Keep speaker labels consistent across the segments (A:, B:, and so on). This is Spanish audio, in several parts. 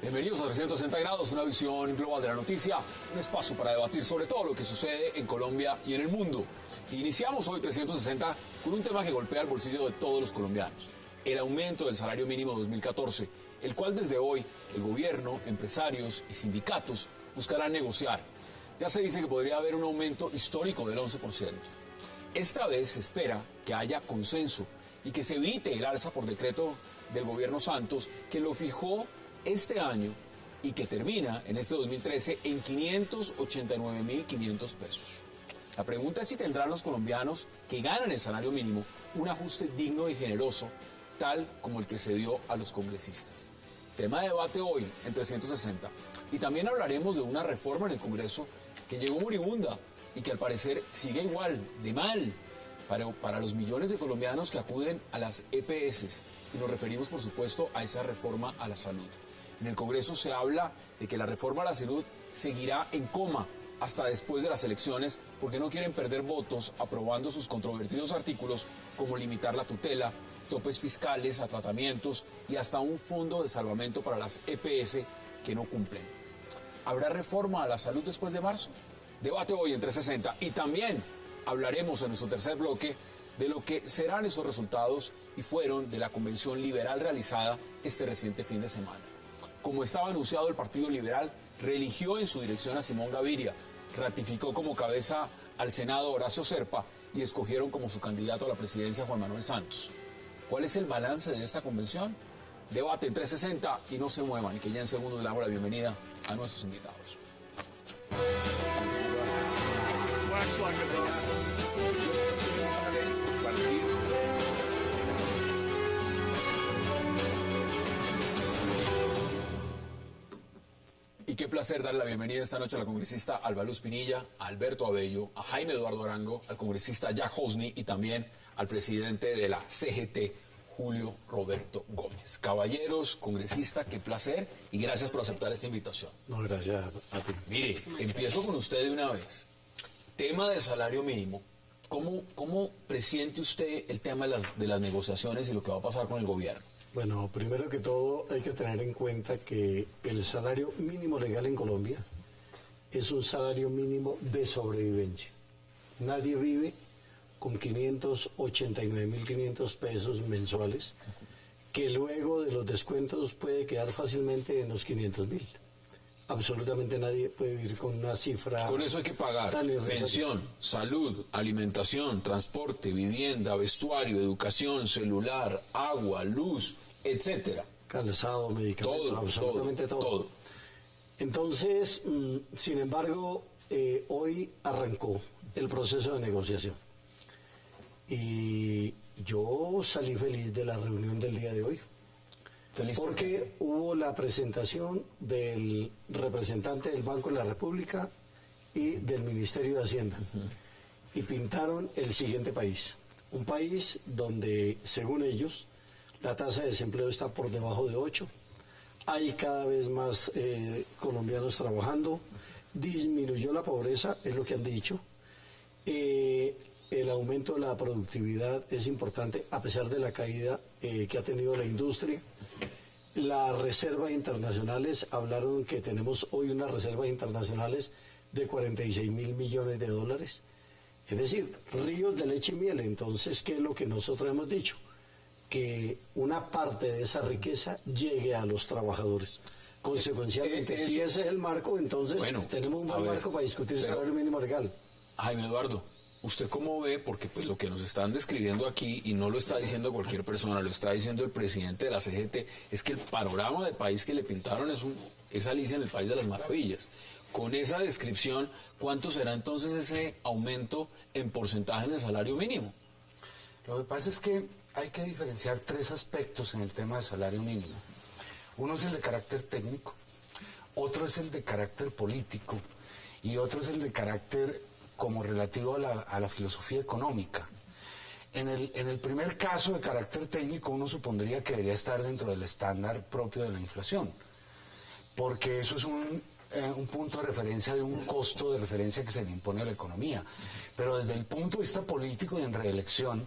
A: Bienvenidos a 360 grados, una visión global de la noticia, un espacio para debatir sobre todo lo que sucede en Colombia y en el mundo. Iniciamos hoy 360 con un tema que golpea el bolsillo de todos los colombianos, el aumento del salario mínimo 2014, el cual desde hoy el gobierno, empresarios y sindicatos buscarán negociar. Ya se dice que podría haber un aumento histórico del 11%. Esta vez se espera que haya consenso y que se evite el alza por decreto del gobierno Santos, que lo fijó este año y que termina en este 2013 en 589.500 pesos. La pregunta es si tendrán los colombianos que ganan el salario mínimo un ajuste digno y generoso, tal como el que se dio a los congresistas. Tema de debate hoy en 360. Y también hablaremos de una reforma en el Congreso que llegó moribunda y que al parecer sigue igual, de mal, para los millones de colombianos que acuden a las EPS. Y nos referimos, por supuesto, a esa reforma a la salud. En el Congreso se habla de que la reforma a la salud seguirá en coma hasta después de las elecciones porque no quieren perder votos aprobando sus controvertidos artículos como limitar la tutela, topes fiscales a tratamientos y hasta un fondo de salvamento para las EPS que no cumplen. ¿Habrá reforma a la salud después de marzo? Debate hoy en 360 y también hablaremos en nuestro tercer bloque de lo que serán esos resultados y fueron de la convención liberal realizada este reciente fin de semana. Como estaba anunciado, el Partido Liberal reeligió en su dirección a Simón Gaviria, ratificó como cabeza al Senado Horacio Serpa y escogieron como su candidato a la presidencia Juan Manuel Santos. ¿Cuál es el balance de esta convención? Debate en 360 y no se muevan, que ya en segundos le damos la bienvenida a nuestros invitados. Y qué placer darle la bienvenida esta noche a la congresista Alba Luz Pinilla, a Alberto Abello, a Jaime Eduardo Arango, al congresista Jack Hosni y también al presidente de la CGT, Julio Roberto Gómez. Caballeros, congresista, qué placer y gracias por aceptar esta invitación.
B: No, gracias a ti.
A: Mire, empiezo con usted de una vez. Tema de salario mínimo. ¿Cómo presiente usted el tema de las negociaciones y lo que va a pasar con el gobierno?
B: Bueno, primero que todo hay que tener en cuenta que el salario mínimo legal en Colombia es un salario mínimo de sobrevivencia. Nadie vive con 589.500 pesos mensuales, que luego de los descuentos puede quedar fácilmente en los 500.000. Absolutamente nadie puede vivir con una cifra.
A: Con eso hay que pagar pensión, salud, alimentación, transporte, vivienda, vestuario, educación, celular, agua, luz, etcétera.
B: Calzado, medicamentos, absolutamente todo. Entonces, sin embargo, hoy arrancó el proceso de negociación. Y yo salí feliz de la reunión del día de hoy.
A: ¿Feliz
B: porque hubo la presentación del representante del Banco de la República y del Ministerio de Hacienda. Y pintaron el siguiente país. Un país donde, según ellos, la tasa de desempleo está por debajo de 8. Hay cada vez más colombianos trabajando. Disminuyó la pobreza, es lo que han dicho. El aumento de la productividad es importante a pesar de la caída que ha tenido la industria. Las reservas internacionales, hablaron que tenemos hoy unas reservas internacionales de 46.000 millones de dólares. Es decir, ríos de leche y miel. Entonces, ¿qué es lo que nosotros hemos dicho? Que una parte de esa riqueza llegue a los trabajadores. Consecuencialmente, si ese es el marco, entonces tenemos un buen marco para discutir el salario mínimo legal.
A: Jaime Eduardo, ¿usted cómo ve? Porque pues, lo que nos están describiendo aquí, y no lo está diciendo cualquier persona, lo está diciendo el presidente de la CGT, es que el panorama del país que le pintaron es Alicia en el País de las Maravillas. Con esa descripción, ¿cuánto será entonces ese aumento en porcentaje en el salario mínimo?
C: Lo que pasa es que hay que diferenciar tres aspectos en el tema de salario mínimo. Uno es el de carácter técnico, otro es el de carácter político y otro es el de carácter como relativo a la filosofía económica. En el primer caso de carácter técnico uno supondría que debería estar dentro del estándar propio de la inflación, porque eso es un punto de referencia de un costo de referencia que se le impone a la economía. Pero desde el punto de vista político y en reelección,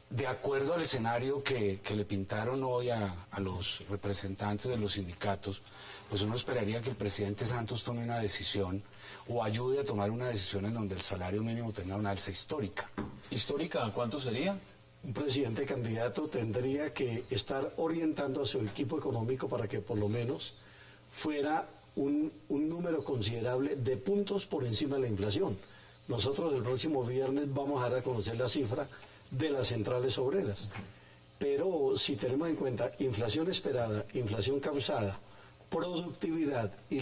C: de acuerdo al escenario que le pintaron hoy a los representantes de los sindicatos, pues uno esperaría que el presidente Santos tome una decisión o ayude a tomar una decisión en donde el salario mínimo tenga una alza histórica.
A: ¿Histórica cuánto sería?
B: Un presidente candidato tendría que estar orientando a su equipo económico para que por lo menos fuera un número considerable de puntos por encima de la inflación. Nosotros el próximo viernes vamos a dar a conocer la cifra de las centrales obreras. Pero si tenemos en cuenta inflación esperada, inflación causada, productividad y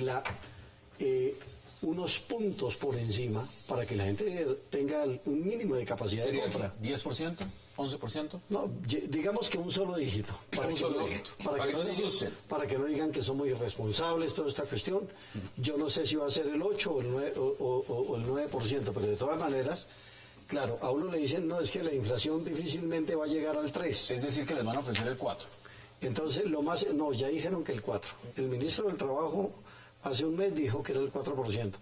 B: unos puntos por encima para que la gente tenga un mínimo de capacidad de compra.
A: ¿10%? ¿11%?
B: No, digamos que un solo dígito. Para que no digan que somos irresponsables, toda esta cuestión. Yo no sé si va a ser el 8 o el 9%, pero de todas maneras, claro, a uno le dicen, no, es que la inflación difícilmente va a llegar al 3.
A: Es decir, que les van a ofrecer el 4.
B: Entonces, no, ya dijeron que el 4. El ministro del Trabajo hace un mes dijo que era el 4%.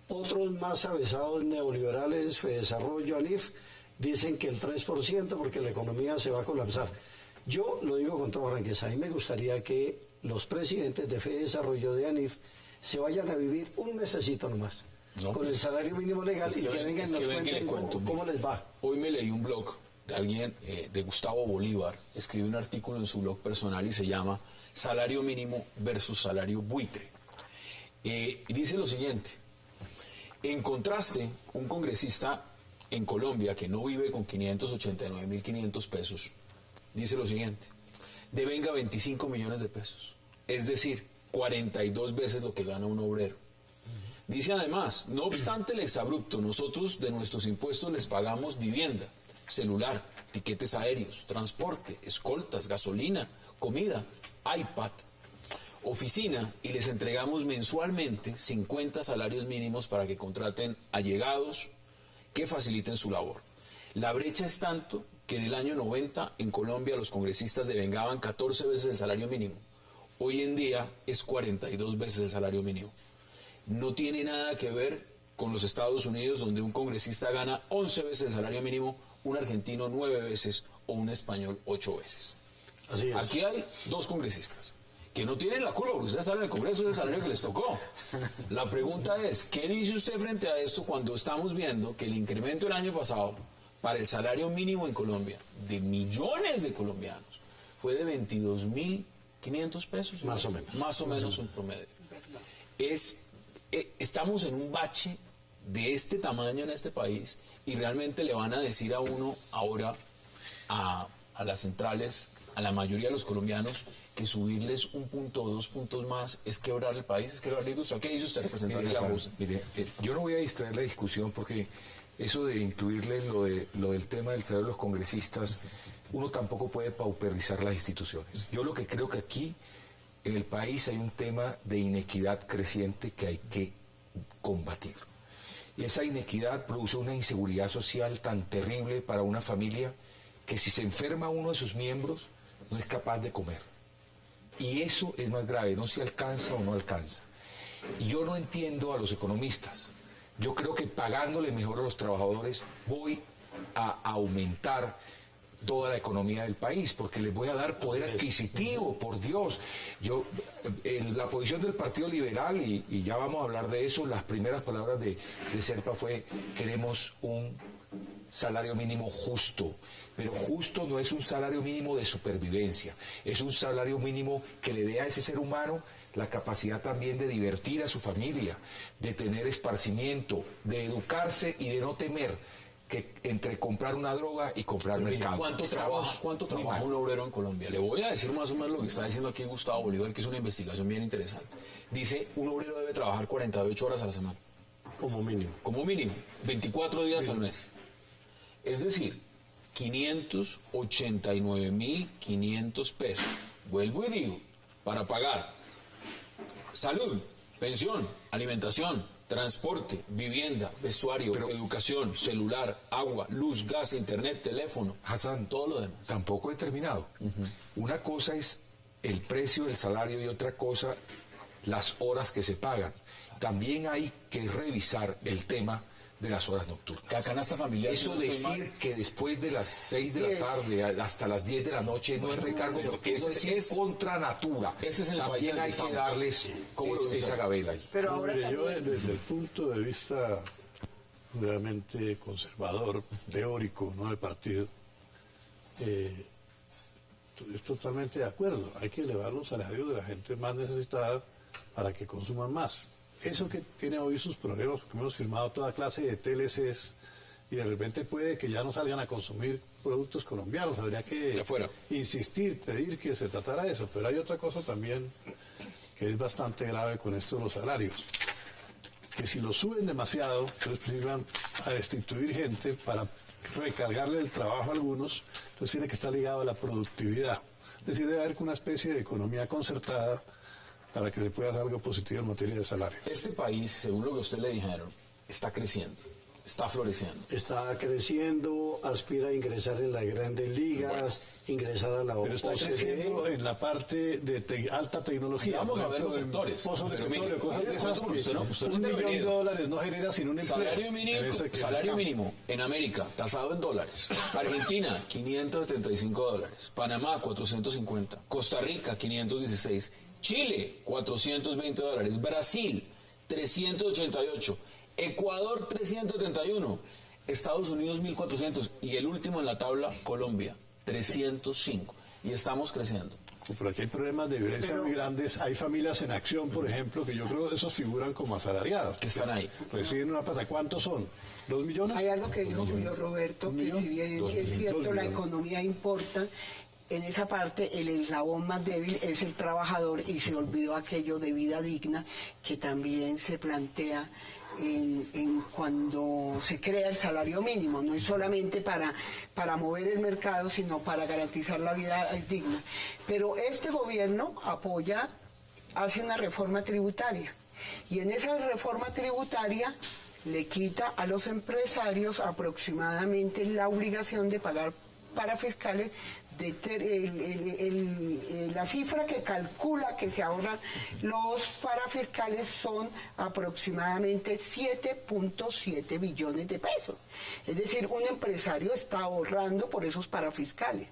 B: Otros más avesados neoliberales, Fedesarrollo, ANIF, dicen que el 3% porque la economía se va a colapsar. Yo lo digo con toda franqueza, a mí me gustaría que los presidentes de Fedesarrollo, de ANIF, se vayan a vivir un mesecito nomás, con el salario mínimo legal y que vengan y nos cuenten cómo les va.
A: Hoy me leí un blog de alguien, de Gustavo Bolívar, escribió un artículo en su blog personal y se llama Salario mínimo versus salario buitre. Y dice lo siguiente: en contraste, un congresista en Colombia que no vive con 589.500 pesos, dice lo siguiente: devenga 25 millones de pesos, es decir, 42 veces lo que gana un obrero. Dice además, no obstante el exabrupto, nosotros de nuestros impuestos les pagamos vivienda, celular, tiquetes aéreos, transporte, escoltas, gasolina, comida, iPad, oficina, y les entregamos mensualmente 50 salarios mínimos para que contraten allegados que faciliten su labor. La brecha es tanto que en el año 90 en Colombia los congresistas devengaban 14 veces el salario mínimo. Hoy en día es 42 veces el salario mínimo. No tiene nada que ver con los Estados Unidos, donde un congresista gana 11 veces el salario mínimo, un argentino 9 veces o un español 8 veces.
B: Así es.
A: Aquí hay dos congresistas que no tienen la culpa porque ustedes están en el Congreso, es el salario que les tocó. La pregunta es, ¿qué dice usted frente a esto cuando estamos viendo que el incremento el año pasado para el salario mínimo en Colombia de millones de colombianos fue de 22.500 pesos?
B: Más o menos.
A: Más o menos un promedio. Estamos en un bache de este tamaño en este país y realmente le van a decir a uno ahora, a las centrales, a la mayoría de los colombianos, que subirles 1 punto o 2 puntos más es quebrar el país, es quebrar la industria. ¿Qué dice usted, representante de la JUSA?
D: Mire, yo no voy a distraer la discusión porque eso de incluirle lo del tema del salario de los congresistas, uno tampoco puede pauperizar las instituciones. Yo lo que creo que aquí en el país hay un tema de inequidad creciente que hay que combatir. Y esa inequidad produce una inseguridad social tan terrible para una familia que si se enferma uno de sus miembros no es capaz de comer. Y eso es más grave, no se alcanza o no alcanza. Y yo no entiendo a los economistas. Yo creo que pagándole mejor a los trabajadores voy a aumentar toda la economía del país, porque les voy a dar poder adquisitivo, por Dios. La posición del Partido Liberal, y ya vamos a hablar de eso, las primeras palabras de Serpa fue: queremos un salario mínimo justo, pero justo no es un salario mínimo de supervivencia, es un salario mínimo que le dé a ese ser humano la capacidad también de divertir a su familia, de tener esparcimiento, de educarse y de no temer que entre comprar una droga y comprar mercado.
A: ¿Cuánto trabaja un obrero en Colombia? Le voy a decir más o menos lo que está diciendo aquí Gustavo Bolívar, que es una investigación bien interesante. Dice, un obrero debe trabajar 48 horas a la semana.
B: Como mínimo.
A: Como mínimo, 24 días al mes. Es decir, 589.500 pesos. Vuelvo y digo, para pagar salud, pensión, alimentación, transporte, vivienda, vestuario, educación, celular, agua, luz, gas, internet, teléfono,
D: Hassan,
A: todo lo demás.
D: Tampoco he terminado. Una cosa es el precio del salario y otra cosa las horas que se pagan. También hay que revisar el tema de las horas nocturnas.
A: Que acá en esta familia...
D: Eso decir que después de las 6 de la tarde hasta las 10 de la noche no es recargo, porque eso es contra natura.
A: Este es el país
D: También hay que darles esa gabela ahí.
E: Pero ahora
F: Mire, yo
E: también-
F: desde el punto de vista realmente conservador, teórico, no de partido, estoy totalmente de acuerdo. Hay que elevar los salarios de la gente más necesitada para que consuman más. Eso que tiene hoy sus problemas, porque hemos firmado toda clase de TLCs y de repente puede que ya no salgan a consumir productos colombianos. Habría que
A: De afuera.
F: insistir, pedir que se tratara de eso. Pero hay otra cosa también que es bastante grave con esto de los salarios. Que si los suben demasiado, entonces iban a destituir gente para recargarle el trabajo a algunos, entonces tiene que estar ligado a la productividad. Es decir, debe haber una especie de economía concertada para que se pueda hacer algo positivo en materia de salario.
A: Este país, según lo que a usted le dijeron, está creciendo, está floreciendo.
B: Está creciendo, aspira a ingresar en las grandes ligas, ingresar a la
F: Pero está creciendo en la parte de alta tecnología.
A: Vamos
F: por
A: a ver
F: ejemplo,
A: los
F: en
A: sectores.
F: pozos de
A: Pero mire,
F: petróleo, cosas de esas que
A: usted no ha
F: $1 millón
A: intervenido.
F: no genera sin un empleo.
A: Salario mínimo en América, tasado en dólares. Argentina, $575. Panamá, 450. Costa Rica, 516. Chile, $420. Brasil, 388. Ecuador, 371. Estados Unidos, 1.400. Y el último en la tabla, Colombia, 305. Y estamos creciendo.
F: Pero aquí hay problemas de violencia muy grandes. Hay familias en acción, por ejemplo, que yo creo que esos figuran como asalariados.
A: Que están ahí.
F: Reciben una plata. ¿Cuántos son? ¿2 millones?
E: Hay algo que dijo Julio Roberto,
F: ¿Un
E: que
F: millón?
E: si bien es cierto, la economía importa, en esa parte el eslabón más débil es el trabajador y se olvidó aquello de vida digna que también se plantea en cuando se crea el salario mínimo. No es solamente para mover el mercado, sino para garantizar la vida digna. Pero este gobierno hace una reforma tributaria y en esa reforma tributaria le quita a los empresarios aproximadamente la obligación de pagar parafiscales. La cifra que calcula que se ahorran los parafiscales son aproximadamente 7.7 billones de pesos. Es decir, un empresario está ahorrando por esos parafiscales.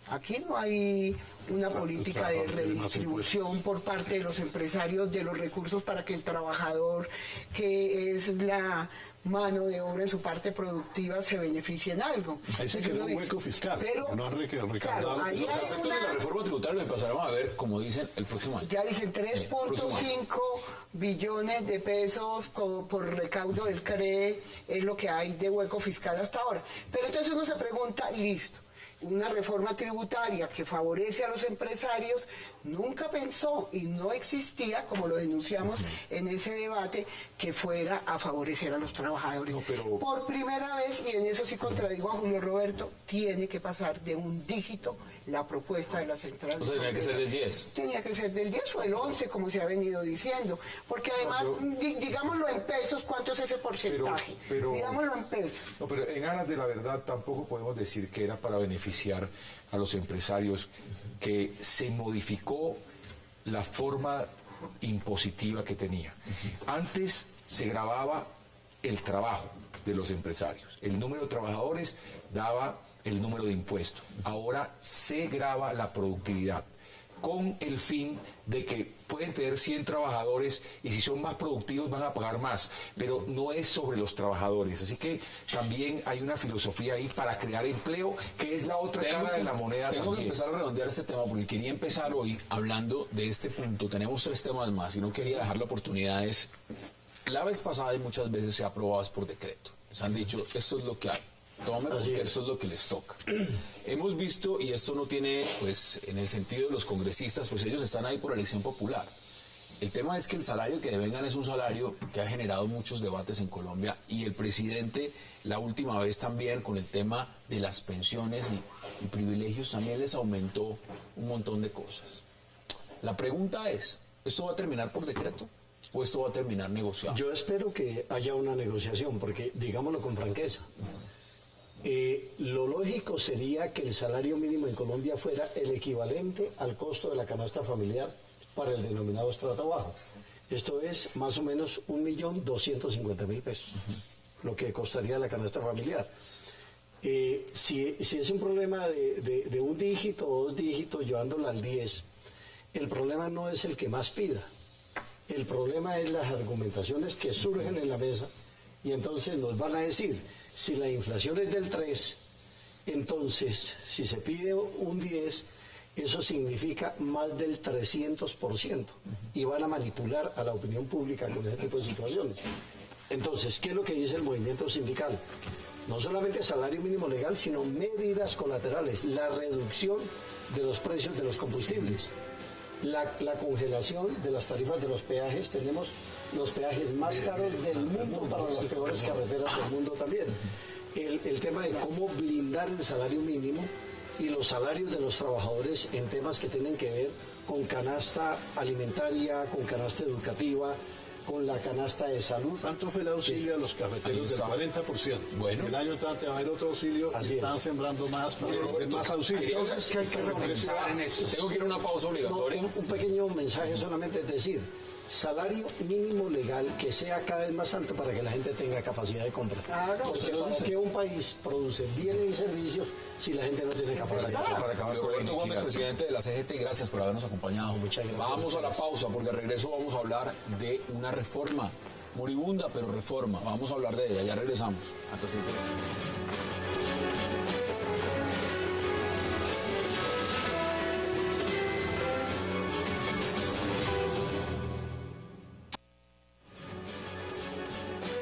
E: Aquí no hay una política de redistribución por parte de los empresarios de los recursos para que el trabajador, que es la mano de obra en su parte productiva, se beneficie en algo.
F: Ahí se quedó un hueco fiscal.
E: Pero,
F: no han recaudado.
E: claro, ahí
A: Los
E: hay
A: efectos de la reforma tributaria los empezaremos a ver, como dicen, el próximo año.
E: ya dicen 3.5 billones de pesos por recaudo del CRE, es lo que hay de hueco fiscal hasta ahora. Pero entonces uno se pregunta, listo, una reforma tributaria que favorece a los empresarios nunca pensó y no existía, como lo denunciamos en ese debate, que fuera a favorecer a los trabajadores. Por primera vez, y en eso sí contradigo a Julio Roberto, tiene que pasar de un dígito la propuesta de la central.
A: O sea, tenía que ser del 10.
E: Tenía que ser del 10 o del 11, como se ha venido diciendo. Porque además, digámoslo en pesos, ¿cuánto es ese porcentaje? Digámoslo en pesos.
D: No, pero en aras de la verdad tampoco podemos decir que era para beneficiar a los empresarios, que se modificó la forma impositiva que tenía. Antes se grababa el trabajo de los empresarios. El número de trabajadores daba el número de impuestos. Ahora se graba la productividad, con el fin de que pueden tener 100 trabajadores y si son más productivos van a pagar más, pero no es sobre los trabajadores. Así que también hay una filosofía ahí para crear empleo, que es la otra cara de la moneda.
A: Tengo que empezar a redondear este tema porque quería empezar hoy hablando de este punto. Tenemos 3 temas más y no quería dejar la oportunidad. La vez pasada y muchas veces se ha aprobado por decreto. Les han dicho, esto es lo que hay. Tome porque esto es lo que les toca. Hemos visto, y esto no tiene, pues, en el sentido de los congresistas, pues ellos están ahí por elección popular. El tema es que el salario que devengan es un salario que ha generado muchos debates en Colombia y el presidente, la última vez también, con el tema de las pensiones y privilegios, también les aumentó un montón de cosas. La pregunta es, ¿esto va a terminar por decreto o esto va a terminar negociado?
B: Yo espero que haya una negociación, porque digámoslo con franqueza. Lo lógico sería que el salario mínimo en Colombia fuera el equivalente al costo de la canasta familiar para el denominado estrato bajo. Esto es más o menos 1.250.000 pesos, lo que costaría la canasta familiar. Si es un problema de un dígito o 2 dígitos llevándolo al 10, el problema no es el que más pida. El problema es las argumentaciones que surgen en la mesa y entonces nos van a decir, si la inflación es del 3, entonces si se pide un 10, eso significa más del 300% y van a manipular a la opinión pública con ese tipo de situaciones. Entonces, ¿qué es lo que dice el movimiento sindical? No solamente salario mínimo legal, sino medidas colaterales, la reducción de los precios de los combustibles, la congelación de las tarifas de los peajes. Tenemos los peajes más caros del mundo para las peores carreteras del mundo también. El tema de cómo blindar el salario mínimo y los salarios de los trabajadores en temas que tienen que ver con canasta alimentaria, con canasta educativa, con la canasta de salud.
F: ¿Cuánto fue el auxilio a los cafeteros del 40%?
A: Bueno.
F: El año entrante va a haber otro auxilio,
B: Así
F: están
B: es.
F: sembrando más para tener más auxilio.
C: Entonces, ¿qué hay que repensar en esto?
A: Tengo que ir a una pausa
B: No,
A: obligatoria.
B: un pequeño mensaje solamente, es decir, salario mínimo legal que sea cada vez más alto para que la gente tenga capacidad de compra.
E: Claro.
B: Porque
A: Usted lo
B: para
A: dice.
B: que un país produce bienes y servicios si la gente no tiene capacidad.
D: Para acabar con la
A: Roberto Gómez,
D: iniquidad.
A: presidente de la CGT, gracias por habernos acompañado.
B: Muchas gracias.
A: Vamos a la pausa porque al regreso vamos a hablar de una reforma moribunda, pero reforma. Vamos a hablar de ella, ya regresamos. Antes de empezar.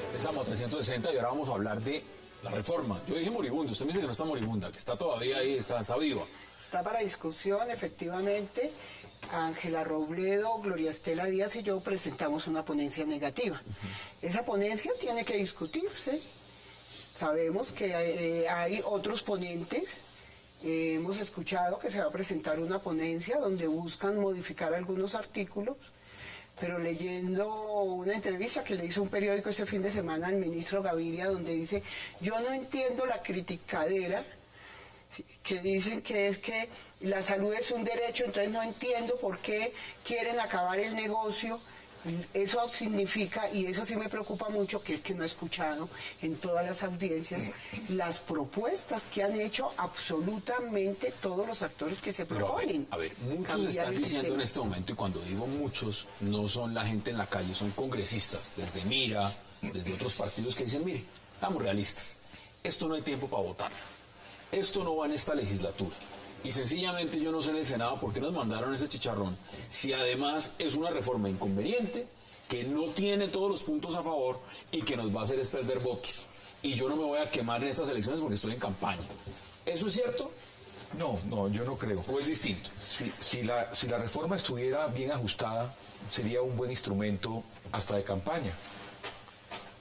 A: Regresamos a 360 y ahora vamos a hablar de la reforma. Yo dije moribunda, usted me dice que no está moribunda, que está todavía ahí, está viva.
E: Está para discusión, efectivamente. Ángela Robledo, Gloria Estela Díaz y yo presentamos una ponencia negativa. Esa ponencia tiene que discutirse. Sabemos que hay otros ponentes. Hemos escuchado que se va a presentar una ponencia donde buscan modificar algunos artículos, pero leyendo una entrevista que le hizo un periódico ese fin de semana al ministro Gaviria, donde dice, yo no entiendo la criticadera que dicen que es que la salud es un derecho, entonces no entiendo por qué quieren acabar el negocio. Eso significa, y eso sí me preocupa mucho, que es que no he escuchado en todas las audiencias las propuestas que han hecho absolutamente todos los actores que se
A: Pero
E: proponen.
A: a ver, muchos
E: Cambiar
A: están
E: el
A: diciendo
E: sistema.
A: en este momento, y cuando digo muchos, no son la gente en la calle, son congresistas, desde Mira, desde otros partidos que dicen, mire, vamos realistas, esto no hay tiempo para votar, esto no va en esta legislatura. Y sencillamente yo no sé en el Senado por qué nos mandaron ese chicharrón, si además es una reforma inconveniente, que no tiene todos los puntos a favor y que nos va a hacer es perder votos. Y yo no me voy a quemar en estas elecciones porque estoy en campaña. ¿Eso es cierto
D: No, yo no creo.
A: o es distinto?
D: Si la reforma estuviera bien ajustada, sería un buen instrumento hasta de campaña.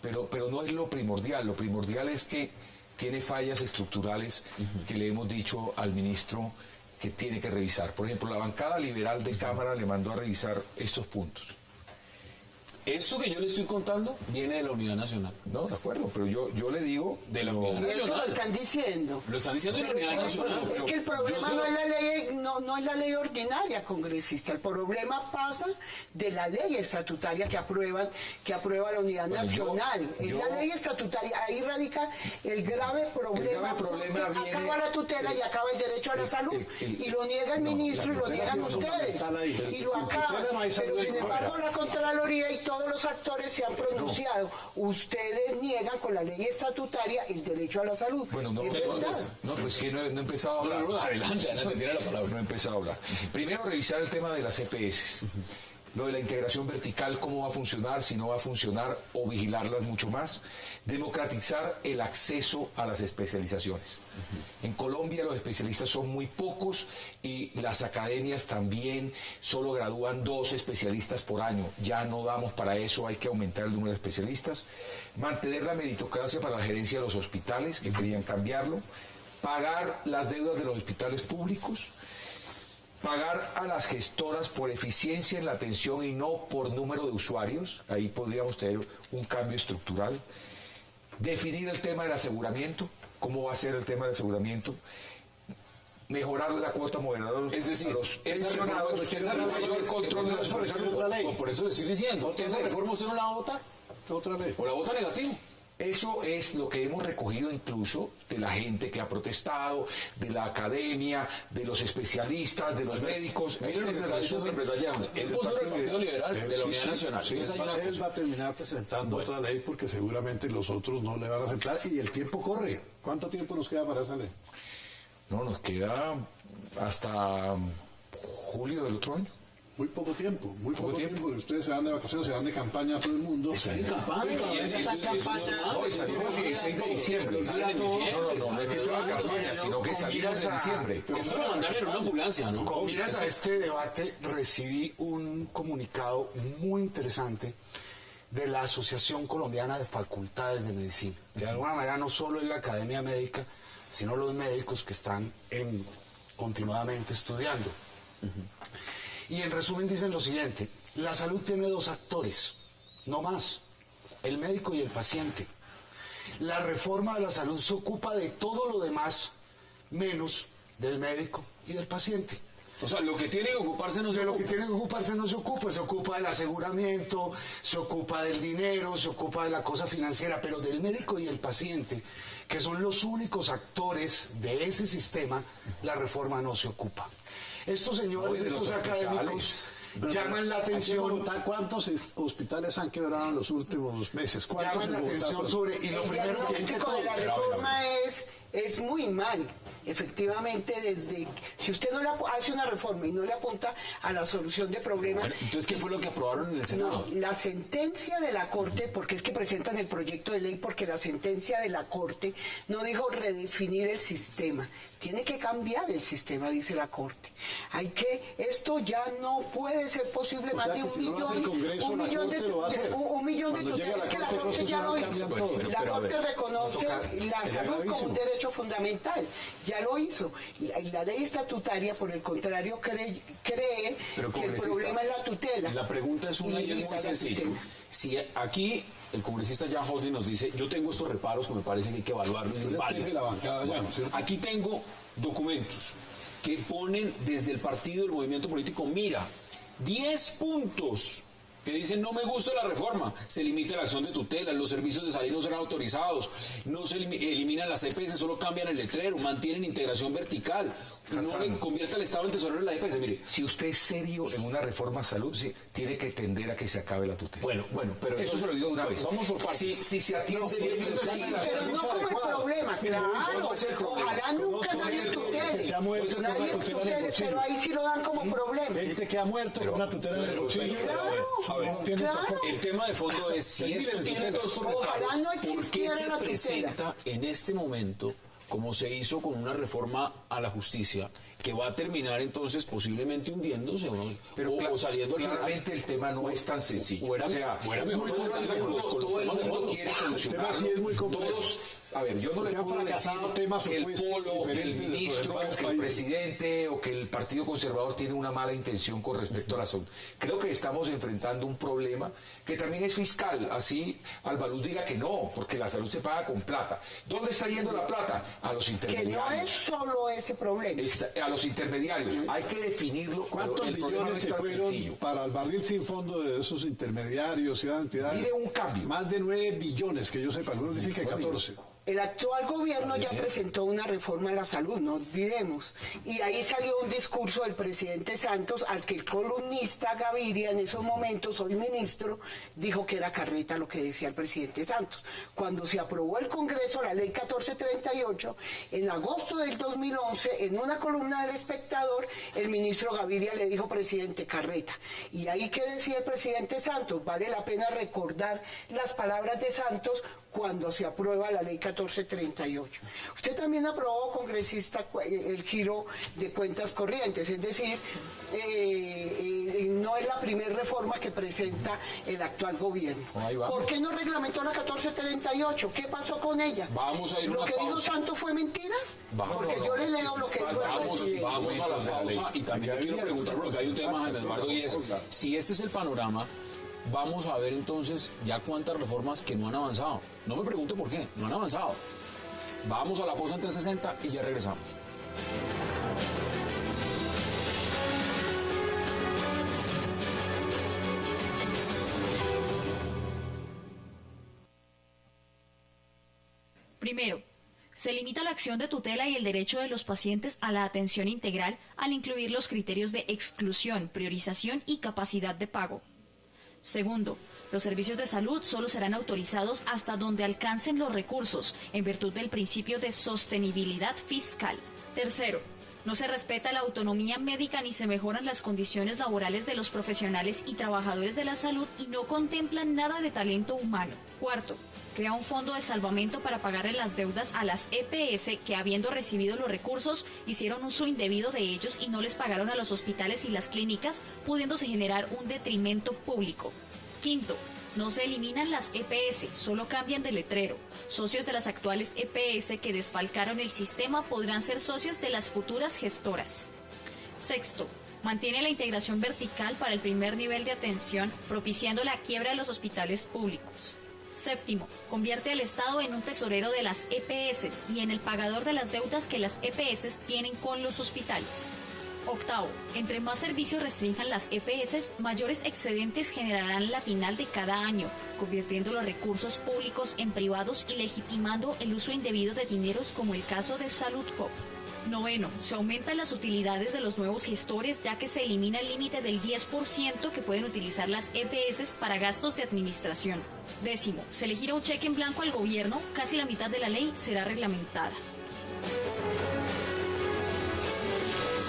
D: Pero no es lo primordial es que tiene fallas estructurales que le hemos dicho al ministro que tiene que revisar. Por ejemplo, la bancada liberal de Cámara le mandó a revisar estos puntos.
A: Esto que yo le estoy contando viene de la Unidad Nacional.
D: No, de acuerdo, pero yo le digo...
A: De la
D: no,
A: Unidad
E: Y eso lo
A: Nacional.
E: están diciendo.
A: Lo están diciendo de la Unidad Nacional.
E: Es que el problema no es la ley, no es la ley ordinaria, congresista. El problema pasa de la ley estatutaria que aprueba la Unidad
D: Bueno,
E: Nacional. Es
D: yo-
E: la ley estatutaria. Ahí radica el grave problema.
D: problema
E: porque
D: viene-
E: acaba la tutela y acaba el derecho a la salud. Y lo niega el ministro y lo
F: tutela
E: niegan
F: sí es
E: ustedes.
F: fundamental ahí.
E: Y lo
F: Sin tutela
E: acaban.
F: no hay salud
E: Pero sin
F: en
E: embargo
F: Colombia.
E: la Contraloría y todos los actores se han pronunciado. Ustedes niegan con la ley estatutaria el derecho a la salud.
D: Bueno, no,
E: Es
A: pero
E: verdad.
D: pues que no he empezado a hablar.
A: Adelante, tiene la palabra.
D: No he empezado a hablar. Primero, revisar el tema de las EPS. Lo de la integración vertical, cómo va a funcionar, si no va a funcionar, o vigilarlas mucho más. Democratizar el acceso a las especializaciones. En Colombia los especialistas son muy pocos y las academias también solo gradúan 2 especialistas por año. Ya no damos para eso, hay que aumentar el número de especialistas. Mantener la meritocracia para la gerencia de los hospitales, que querían cambiarlo. Pagar las deudas de los hospitales públicos. Pagar a las gestoras por eficiencia en la atención y no por número de usuarios. Ahí podríamos tener un cambio estructural. Definir el tema del aseguramiento. ¿Cómo va a ser el tema del aseguramiento? mejorar la cuota moderadora.
A: Es decir,
D: a los
A: esa
D: pensionados, mayor control de las personas.
A: Por eso estoy diciendo, ¿esa reforma usted no la vota?
F: Otra ley.
A: ¿O la vota negativo?
D: Eso es lo que hemos recogido incluso de la gente que ha protestado, de la academia, de los especialistas, de los médicos.
A: Miren lo que está diciendo el Vallejo. El vocero del Partido Liberal de la Unidad Nacional. Entonces hay una
F: Él
A: cosa.
F: va a terminar presentando otra ley porque seguramente los otros no le van a aceptar y el tiempo corre. ¿Cuánto tiempo nos queda para esa ley?
D: No, nos queda hasta julio del otro año.
F: Muy poco tiempo, porque ustedes se van de vacaciones, se van de campaña a todo el mundo.
A: Están en campaña.
D: No, y salimos el 16 de diciembre. No es que sea una campaña, sino que salimos en diciembre.
A: Esto lo mandaron en una ambulancia, ¿no?
C: Con miras a este debate, recibí un comunicado muy interesante de la Asociación Colombiana de Facultades de Medicina, que de alguna manera no solo es la academia médica, sino los médicos que están continuadamente estudiando. Y en resumen dicen lo siguiente: la salud tiene dos actores, no más, el médico y el paciente. La reforma de la salud se ocupa de todo lo demás, menos del médico y del paciente.
A: O sea, lo que tiene que ocuparse no se
C: De lo que
A: ocupa.
C: tiene que ocuparse no se ocupa del aseguramiento, se ocupa del dinero, se ocupa de la cosa financiera, pero del médico y el paciente, que son los únicos actores de ese sistema, la reforma no se ocupa. Estos señores, estos académicos, llaman la atención.
F: ¿Cuántos hospitales han quebrado en los últimos meses?
C: Llaman la atención sobre. Y lo primero que hay que
E: de la reforma es muy mal. Efectivamente, si usted no le hace una reforma y no le apunta a la solución de problemas.
A: Bueno, entonces, ¿qué fue lo que aprobaron en el Senado?
E: No, la sentencia de la Corte, porque es que presentan el proyecto de ley, porque la sentencia de la Corte no dijo redefinir el sistema. Tiene que cambiar el sistema, dice la Corte. Esto ya no puede ser posible. Más de un millón de tutelas, que la Corte ya lo hizo. La Corte reconoce la salud como un derecho fundamental. Ya lo hizo. La ley estatutaria, por el contrario, cree que el problema es la tutela.
A: La pregunta es una y es muy sencilla. Si aquí el congresista Jan Hosni nos dice, yo tengo estos reparos que me parece que hay que evaluarlos y es válido. Bueno, aquí tengo documentos que ponen desde el partido, el movimiento político, mira, 10 puntos que dicen no me gusta la reforma, se limita la acción de tutela, los servicios de salud no serán autorizados, no se eliminan las EPS, solo cambian el letrero, mantienen integración vertical, no le convierte al Estado en tesorero de la EPS. Mire,
D: si usted es serio en una reforma a salud, tiene que tender a que se acabe la tutela.
A: Bueno, pero
D: eso se lo digo de una vez.
A: Vamos por partes.
D: Si se atiende
E: pero no como el problema, claro. Ojalá nunca nadie tutele.
F: Se ha muerto con una tutela en el bolsillo.
E: Pero ahí sí lo dan como problema.
F: Gente que ha muerto con una tutela en el bolsillo.
A: El tema de fondo es si esto tiene todos sus reparos, ¿por qué se presenta en este momento como se hizo con una reforma a la justicia que va a terminar entonces posiblemente hundiéndose o saliendo al final?
D: Claramente el tema no es tan sencillo.
A: O era mejor presentarla con los temas de fondo.
D: Quiere solucionar.
F: El tema sí es muy complejo.
D: A ver, yo no le puedo decir que el polo, que el ministro, que el presidente o que el Partido Conservador tiene una mala intención con respecto a la salud. Creo que estamos enfrentando un problema que también es fiscal. Así Albaluz diga que no, porque la salud se paga con plata. ¿Dónde está yendo la plata? A los intermediarios.
E: Que no es solo ese problema.
D: A los intermediarios. Hay que definirlo.
F: ¿Cuántos millones se fueron para el barril sin fondo de esos intermediarios y entidades?
D: Mire un cambio.
F: Más de 9 billones, que yo sepa. Algunos dicen que 14.
E: El actual gobierno ya presentó una reforma a la salud, no olvidemos. Y ahí salió un discurso del presidente Santos al que el columnista Gaviria, en esos momentos, hoy ministro, dijo que era carreta lo que decía el presidente Santos. Cuando se aprobó el Congreso la ley 1438, en agosto del 2011, en una columna del Espectador, el ministro Gaviria le dijo, presidente, carreta. Y ahí que decía el presidente Santos, vale la pena recordar las palabras de Santos cuando se aprueba la ley 1438. Usted también aprobó, congresista, el giro de cuentas corrientes, es decir, no es la primera reforma que presenta el actual gobierno. ¿Por qué no reglamentó la 1438? ¿Qué pasó con ella?
A: Vamos a ir a una
E: pausa. ¿Lo que dijo Santos fue mentira? Porque yo le leo lo que dijo.
A: Vamos a la pausa y también quiero preguntar, porque hay un tema, Jaime Eduardo, y es, si este es el panorama, vamos a ver entonces ya cuántas reformas que no han avanzado. No me pregunte por qué, no han avanzado. Vamos a la pausa en 360 y ya regresamos.
G: Primero, se limita la acción de tutela y el derecho de los pacientes a la atención integral al incluir los criterios de exclusión, priorización y capacidad de pago. Segundo, los servicios de salud solo serán autorizados hasta donde alcancen los recursos, en virtud del principio de sostenibilidad fiscal. Tercero, no se respeta la autonomía médica ni se mejoran las condiciones laborales de los profesionales y trabajadores de la salud y no contemplan nada de talento humano. Cuarto, crea un fondo de salvamento para pagarle las deudas a las EPS que, habiendo recibido los recursos, hicieron uso indebido de ellos y no les pagaron a los hospitales y las clínicas, pudiéndose generar un detrimento público. Quinto, no se eliminan las EPS, solo cambian de letrero. Socios de las actuales EPS que desfalcaron el sistema podrán ser socios de las futuras gestoras. Sexto, mantiene la integración vertical para el primer nivel de atención, propiciando la quiebra de los hospitales públicos. Séptimo, convierte al Estado en un tesorero de las EPS y en el pagador de las deudas que las EPS tienen con los hospitales. Octavo, entre más servicios restrinjan las EPS, mayores excedentes generarán la final de cada año, convirtiendo los recursos públicos en privados y legitimando el uso indebido de dineros como el caso de Saludcop. Noveno, se aumentan las utilidades de los nuevos gestores ya que se elimina el límite del 10% que pueden utilizar las EPS para gastos de administración. Décimo, se le gira un cheque en blanco al gobierno, casi la mitad de la ley será reglamentada.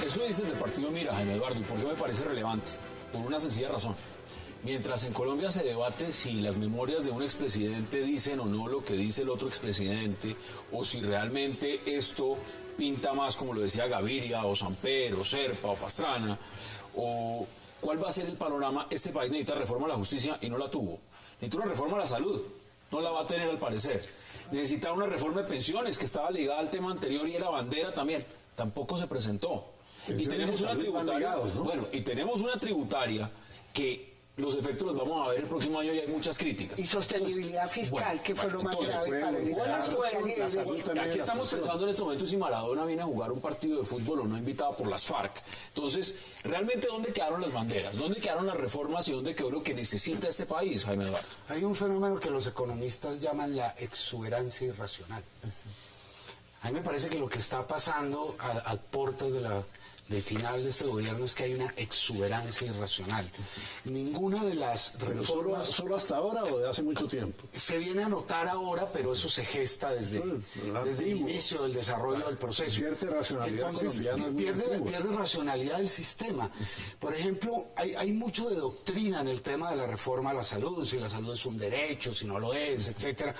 A: Eso dice del partido Mira, Jaime Eduardo, ¿y por qué me parece relevante? Por una sencilla razón. Mientras en Colombia se debate si las memorias de un expresidente dicen o no lo que dice el otro expresidente, o si realmente esto pinta más, como lo decía Gaviria, o Samper, o Serpa, o Pastrana, o cuál va a ser el panorama. Este país necesita reforma a la justicia y no la tuvo. Necesita una reforma a la salud, no la va a tener al parecer. Necesitaba una reforma de pensiones que estaba ligada al tema anterior y era bandera también, tampoco se presentó. Y tenemos una tributaria, ¿no? Bueno, y tenemos una tributaria que los efectos los vamos a ver el próximo año y hay muchas críticas.
E: Y sostenibilidad fiscal, bueno, que fue lo más grave para el
A: ¿cuáles fueron? Aquí estamos pensando en este momento si Maradona viene a jugar un partido de fútbol o no invitado por las FARC. Entonces, ¿realmente dónde quedaron las banderas? ¿Dónde quedaron las reformas y dónde quedó lo que necesita este país, Jaime Eduardo?
C: Hay un fenómeno que los economistas llaman la exuberancia irracional. A mí me parece que lo que está pasando a puertas del final de este gobierno es que hay una exuberancia irracional. Ninguna de las reformas...
F: ¿Solo hasta ahora o de hace mucho tiempo?
C: Se viene a notar ahora, pero eso se gesta desde el inicio del desarrollo del proceso.
F: Pierde racionalidad.
C: Entonces, pierde racionalidad del sistema. Por ejemplo, hay mucho de doctrina en el tema de la reforma a la salud, si la salud es un derecho, si no lo es, etcétera.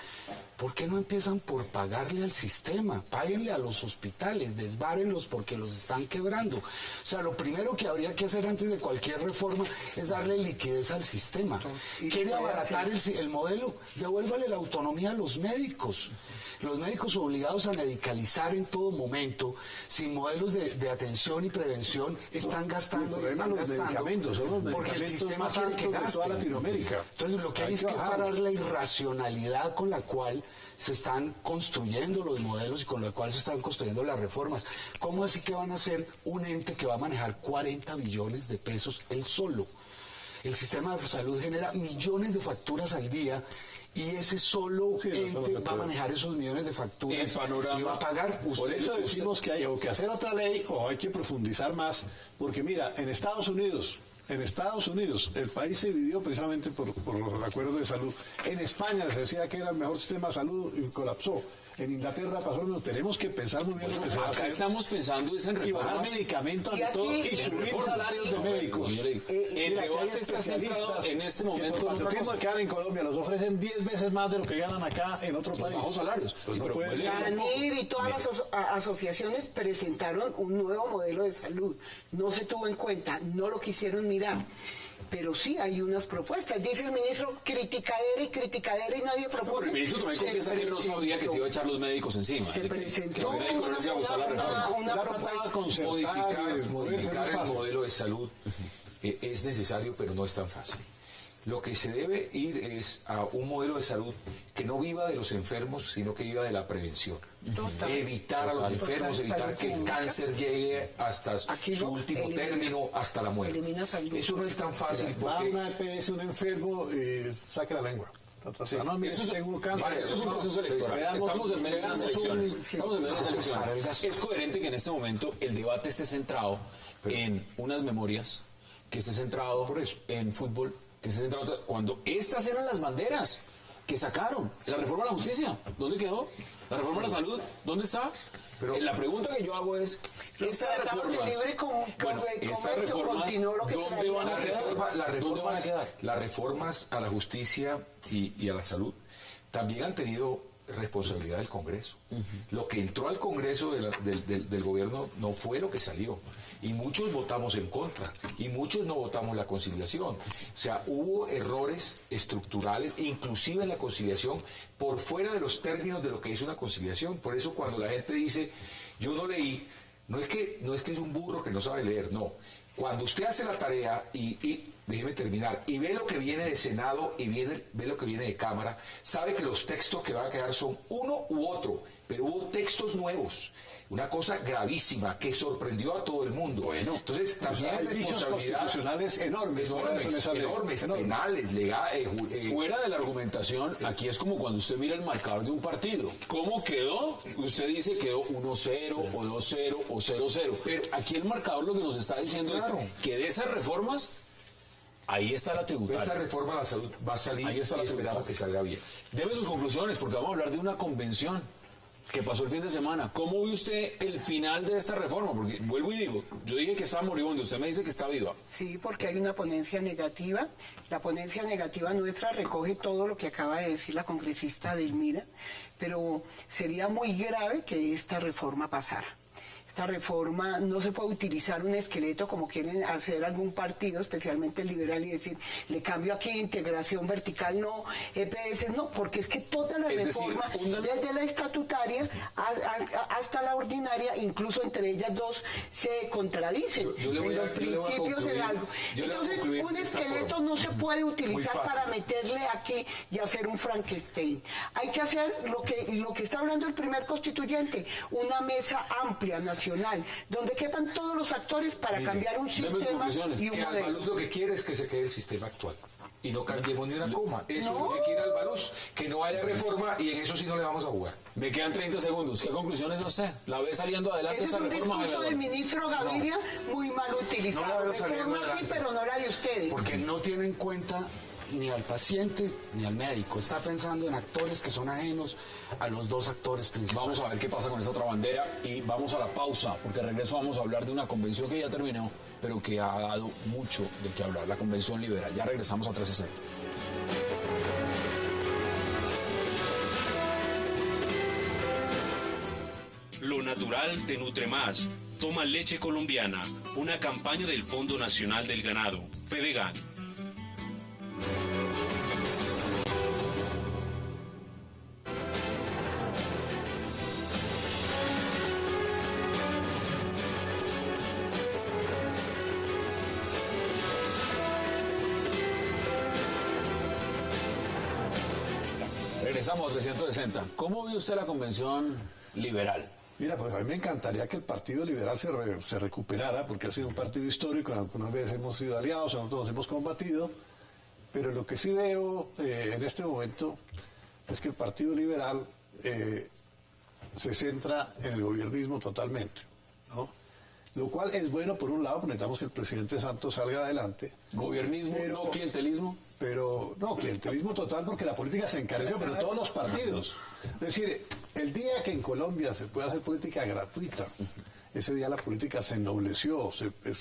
C: ¿Por qué no empiezan por pagarle al sistema? Páguenle a los hospitales, desbárenlos porque los están quebrando. O sea, lo primero que habría que hacer antes de cualquier reforma es darle liquidez al sistema. ¿Quiere abaratar el modelo? Devuélvale la autonomía a los médicos. Los médicos obligados a medicalizar en todo momento, sin modelos de atención y prevención, están gastando y están gastando. Porque el sistema quiere que gaste. Entonces, lo que hay es que parar la irracionalidad con la cual se están construyendo los modelos y con la cual se están construyendo las reformas. ¿Cómo así que van a ser un ente que va a manejar 40 billones de pesos él solo? El sistema de salud genera millones de facturas al día y ese solo ente va a manejar esos millones de facturas y va a pagar.
F: Por eso decimos que hay o que hacer otra ley o hay que profundizar más, porque mira, en Estados Unidos, el país se dividió precisamente por los acuerdos de salud. En España se decía que era el mejor sistema de salud y colapsó. En Inglaterra pasó, no tenemos que pensar muy bien lo que se va a hacer.
A: Acá estamos pensando en reformas.
F: Y bajar medicamentos ante todo y subir salarios de médicos.
A: El debate está centrado en este momento.
F: Que por tiempo que ganan en Colombia los ofrecen 10 veces más de lo que ganan acá en otro país.
A: Bajos salarios.
F: Pues sí, no puede ser.
E: ANIR y todas las asociaciones presentaron un nuevo modelo de salud. No se tuvo en cuenta, no lo quisieron mirar. Pero sí hay unas propuestas. Dice el ministro, criticadera y nadie propone.
A: El ministro también confiesa que no sabía que se iba a echar los médicos encima.
E: Se presentó
A: que no les iba a gustar la reforma.
D: Modificar el modelo de salud es necesario, pero no es tan fácil. Lo que se debe ir es a un modelo de salud que no viva de los enfermos, sino que viva de la prevención. Evitar a los enfermos, evitar que el cáncer llegue hasta su último término, hasta la muerte. Eso no es tan fácil.
F: Va a una EPS un enfermo y saque la lengua. No, mire,
A: Eso es un proceso electoral.
B: veamos-
A: Estamos en medio de las
B: veamos
A: elecciones.
B: un-
A: Estamos en medio de las
C: Para el
A: elecciones.
C: gasto.
A: Es coherente que en este momento el debate esté centrado en unas memorias, que esté centrado
D: Por eso.
A: en fútbol, que esté centrado cuando estas eran las banderas que sacaron. La reforma a la justicia, ¿dónde quedó? La reforma a la salud, ¿dónde está?
D: Pero-
A: La pregunta que yo hago es,
E: Los
A: estas
E: tratados de
A: reformas,
E: libre
A: bueno, estas
E: comercio
A: reformas,
E: continuó lo que
A: ¿dónde
E: traía
A: van a
E: la
A: quedar? ¿Dónde van a quedar?
D: Las reformas a la justicia y a la salud también han tenido responsabilidad del Congreso. Lo que entró al Congreso del gobierno no fue lo que salió. Y muchos votamos en contra. Y muchos no votamos la conciliación. O sea, hubo errores estructurales, inclusive en la conciliación, por fuera de los términos de lo que es una conciliación. Por eso cuando la gente dice, yo no leí, no es que es un burro que no sabe leer, no. Cuando usted hace la tarea y déjeme terminar, y ve lo que viene de Senado y ve lo que viene de Cámara, sabe que los textos que van a quedar son uno u otro, pero hubo textos nuevos. Una cosa gravísima que sorprendió a todo el mundo.
A: Bueno,
D: entonces también
F: hay
D: hay
F: vicios
D: responsabilidad
F: constitucionales enormes, fuera de eso en esa ley.
D: enormes,
F: Enormes.
D: penales, legales.
A: Fuera de la argumentación, aquí es como cuando usted mira el marcador de un partido. ¿Cómo quedó? Usted dice quedó 1-0 o 2-0 o 0-0. Pero aquí el marcador lo que nos está diciendo
D: Claro.
A: es que de esas reformas, ahí está la tributaria.
D: Esta reforma a la salud va a salir
A: Ahí está
D: y
A: la
D: esperamos
A: tributaria.
D: que salga bien.
A: Deme sus conclusiones, porque vamos a hablar de una convención que pasó el fin de semana. ¿Cómo ve usted el final de esta reforma? Porque vuelvo y digo, yo dije que está moribundo, usted me dice que está viva.
E: Sí, porque hay una ponencia negativa. La ponencia negativa nuestra recoge todo lo que acaba de decir la congresista Delmira, pero sería muy grave que esta reforma pasara. Esta reforma no se puede utilizar un esqueleto como quieren hacer algún partido, especialmente el liberal, y decir, le cambio aquí integración vertical, no, EPS, no, porque es que toda la
A: Es decir,
E: reforma,
A: una-
E: desde la estatutaria hasta la ordinaria, incluso entre ellas dos, se contradicen
D: Yo le voy
E: en
D: a-
E: los
D: yo le voy a
E: principios
D: concluir-
E: en algo.
D: yo le voy a
E: Entonces,
D: concluir
E: un
D: de esta
E: esqueleto
D: forma.
E: no se puede utilizar
D: Muy fácil.
E: para meterle aquí y hacer un Frankenstein. Hay que hacer lo que está hablando el primer constituyente, una mesa amplia, nacional, donde quepan todos los actores para
D: Mire,
E: cambiar un
A: deme sus
E: sistema
A: conclusiones.
E: y un
D: Que
E: modelo.
D: Albaluz lo que quiere es que se quede el sistema actual. Y no cambiemos ni una coma. Eso
E: No.
D: es lo que quiere Albaluz. Que no haya reforma y en eso sí no le vamos a jugar.
A: Me quedan 30 segundos. ¿Qué conclusiones usted? ¿La ve saliendo adelante
E: Ese es
A: esta
E: un
A: reforma?
E: discurso del ministro Gaviria muy mal utilizado.
C: No la veo saliendo
E: Reforma sí,
C: adelante.
E: pero no la de ustedes.
C: Porque no tiene en cuenta ni al paciente ni al médico. Está pensando en actores que son ajenos a los dos actores principales.
A: Vamos a ver qué pasa con esa otra bandera y vamos a la pausa, porque al regreso vamos a hablar de una convención que ya terminó, pero que ha dado mucho de qué hablar, la convención liberal. Ya regresamos a 360.
H: Lo natural te nutre más. Toma leche colombiana, una campaña del Fondo Nacional del Ganado, Fedegan.
A: Regresamos a 360. ¿Cómo vio usted la convención liberal?
F: Mira, pues a mí me encantaría que el Partido Liberal se recuperara, porque ha sido un partido histórico, algunas veces hemos sido aliados, nosotros nos hemos combatido, pero lo que sí veo en este momento es que el Partido Liberal se centra en el gobiernismo totalmente, ¿no? Lo cual es bueno por un lado, porque necesitamos que el presidente Santos salga adelante.
A: ¿Gobiernismo,
F: Pero-
A: no clientelismo?
F: Pero no, clientelismo total porque la política se encareció, pero todos los partidos. Es decir, el día que en Colombia se puede hacer política gratuita, ese día la política se ennobleció,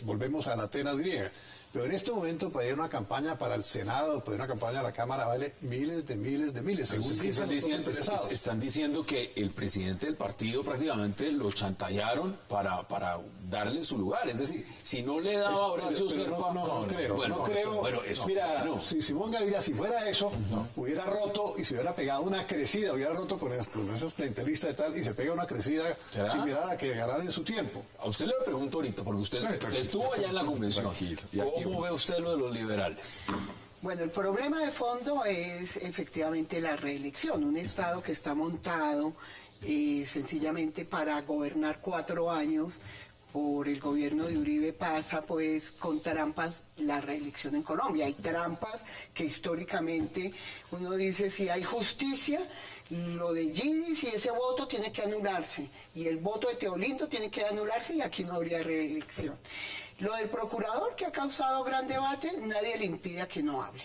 F: volvemos a la Atenas griega. Pero en este momento para ir a una campaña para el Senado, para ir a una campaña a la Cámara vale miles de miles de miles.
A: Pero
F: Según
A: es que
F: dicen los interesados.
A: están diciendo que el presidente del partido prácticamente lo chantallaron para darle su lugar. Es decir, si no le daba a Horacio
F: Pero
A: Serpa...
F: no creo,
A: bueno,
F: no creo.
A: Bueno, eso,
F: Mira,
A: no.
F: si Simón Gaviria, si fuera eso, hubiera roto y se hubiera pegado una crecida, hubiera roto con esos clientelistas y tal, y se pega una crecida
A: ¿Será?
F: similar a la que ganaron en su tiempo.
A: A usted le pregunto ahorita, porque usted estuvo allá en la convención.
D: Tranquilo, y aquí-
A: ¿Cómo ve usted lo de los liberales?
E: Bueno, el problema de fondo es efectivamente la reelección, un Estado que está montado sencillamente para gobernar 4 años por el gobierno de Uribe pasa pues con trampas la reelección en Colombia. Hay trampas que históricamente uno dice si hay justicia, lo de Yidis y ese voto tiene que anularse y el voto de Teolindo tiene que anularse y aquí no habría reelección. Lo del procurador que ha causado gran debate, nadie le impide a que no hable.